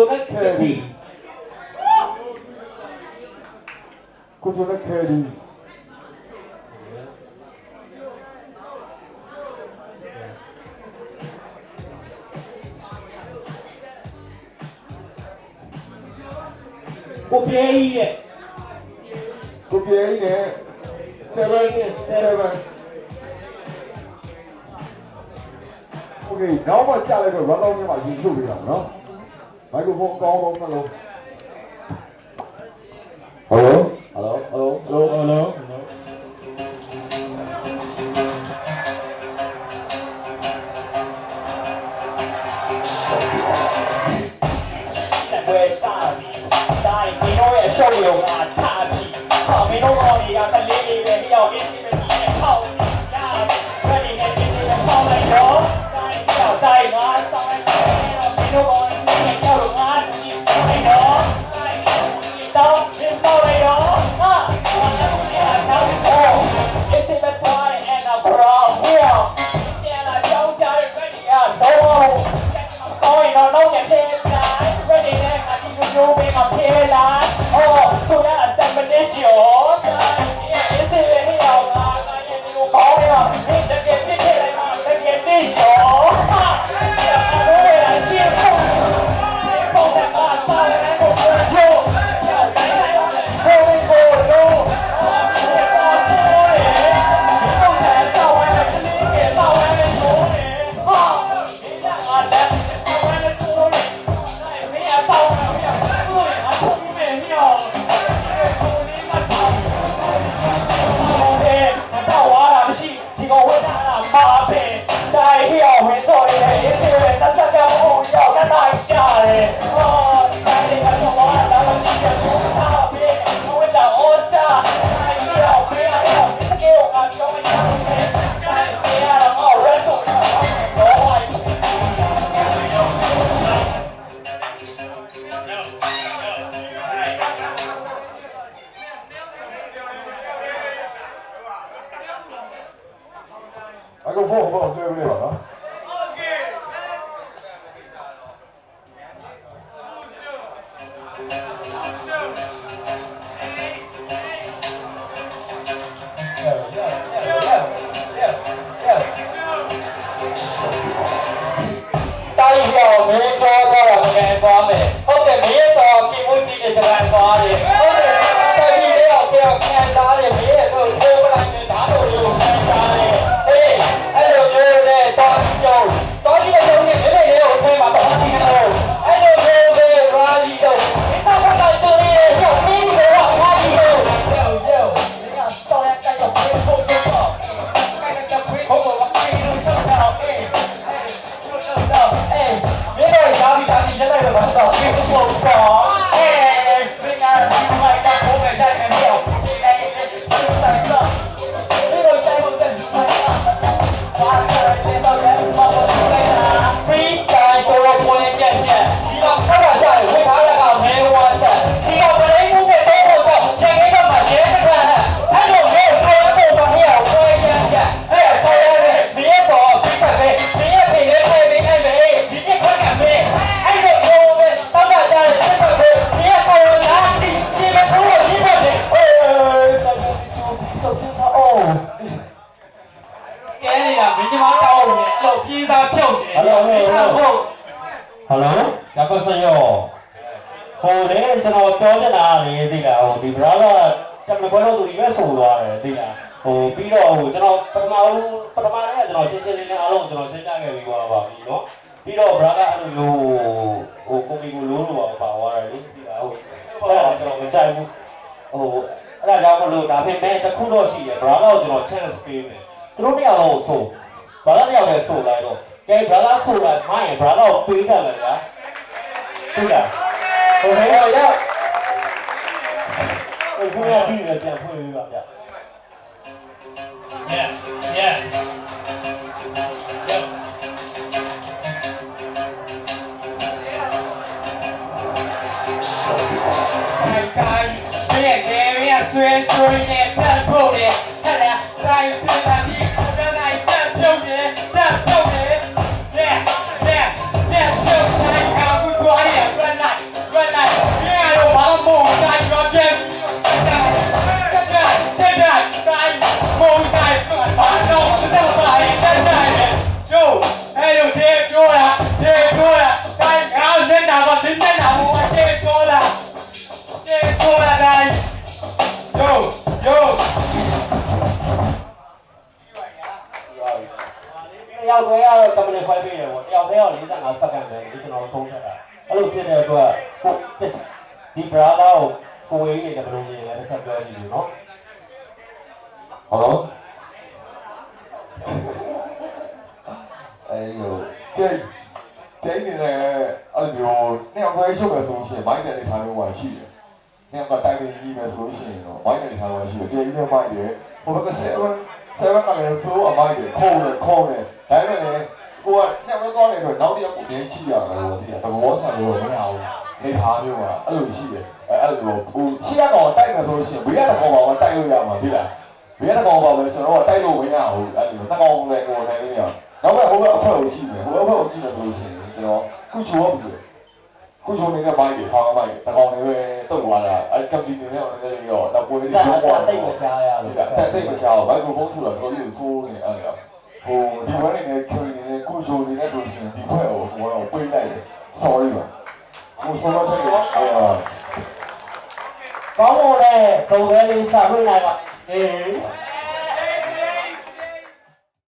နဲ့ခဲဒီကိုချိုနဲ့ခဲဒီကိုပြေးကြီးရဲ့ကိုပြေးကြီးနဲ့7 โอเคနောက်မှကြာလိုက်တော့ run down ထဲမှာယူထုတ်ပေးတာနော်မိုက်ခရိုဖုန်းအကောင်းဆုံးနှလုံး Hello hello hello hello hello show you a party. We don't want to get the lady when we are in the house. Ready to get in the house and go. Die, man. We don't want to get out of one. I know. Don't just go right on. Oh, it's in the toy and a bra. Here. And I don't tell you ready. Oh, going on, don't get this guy. Ready then, I think you're moving up here, lad. Oh, so that definition. Yeah, it's in the hill. You call it up. It's the get it, the get this. Oh, I see it. Oh, that man, and go for a joke. Going for a low. I go for a huh? Hello, Jacob Sayo. Oh, then, you know, Jordan, the brother, the brother to the vessel, oh, Peter, you know, Panama, you know, sitting alone, you know, sitting about, you know, Peter, brother, you, oh, coming Lulu about what I do, oh, I don't know, I made the Kudoshi, brother, you know, chance screaming. Through me also, brother, you are so like, okay, brother, so like my brother, Peter, like that. Peter. Okay, yeah. Who are you? Yeah. Yeah. 在哪我先说了先说了来哟哟တယောက်တည်းကတော့ကမ္ဘာလေးခွဲပေးတယ်ပေါ့တယောက်တည်းက45စက္ကန့်ပဲဒီကျွန်တော်ဆုံးဖြတ်တာအဲ့လိုဖြစ်တဲ့အတွက်ဒီ brother ကိုဝေးနေတယ်ဘယ်လိုမြင်လဲတစ်ချက်ပြောကြည့်လို့နော်ဟုတ်တော့အဲ့လိုတိတ်နေတယ်အဲ့လိုနှစ်ယောက်ခွဲချုပ်မယ်ဆိုလို့ရှိရင်မိုင်းတဲ့နေထားလို့ဟာရှိတယ်နှစ်ယောက်ကတိုင်ပင်ကြီးမယ်ဆိုလို့ရှိရင်တော့မိုင်းတဲ့နေထားလို့ရှိတယ်တိတ်နဲ့မိုင်းတယ်ဟိုဘက်က7ကလည်း flow အမိုင်းတယ်ခုံးတယ်ဒါပေမဲ့လည်းကိုကညက်မသွားနေတော့နောက်တစ်ယောက်ကိုတင်းကြည့်ရတယ်လို့သိတာတဘောဆန်လို့မရဘူးနေထားမျိုးကအဲ့လိုရှိတယ်အဲ့လိုဟိုရှေ့ကတော့တိုက်မယ်ဆိုလို့ရှိရင်ဘေးကတော့ပါတိုက်လို့ရမှာသိလားဘေးကတော့ပါပဲကျွန်တော်ကတိုက်လို့မရဘူးအဲ့လိုနှစ်ကောင်လည်းကိုယ်နိုင်လို့ရနောက်ပဲဟိုဘက်အဖွဲ့ကိုကြည့်မယ်ဟိုဘက်အဖွဲ့ကိုကြည့်မယ်ဆိုလို့ရှိရင်ကျွန်တော်ကုချိုးပြီကုချိုးနေတဲ့မိုက်တွေဆောင်းမိုက်တကောင်တွေပဲတုတ်သွားတာအဲ့ကပ်တီနေနဲ့လည်းရောတော့ကိုယ်လေးရုံးပေါ်တိတ်မချားရလို့တိတ်မချားဘူးဘိုက်ကိုဖုန်းထူတော့တော်ကြီးကိုဆိုးနေအဲ့လိုဟိုဒီဘက်နေခွေနေကုချိုးနေတဲ့ဆိုရှင်ဒီဘက်ကိုဟိုတော့ပိတ်လိုက်တယ် sorry ပါဟိုဆိုတော့ချက်ကောင်းပါလေစုံစမ်းလေးရှာဖွေလိုက်ပါအေး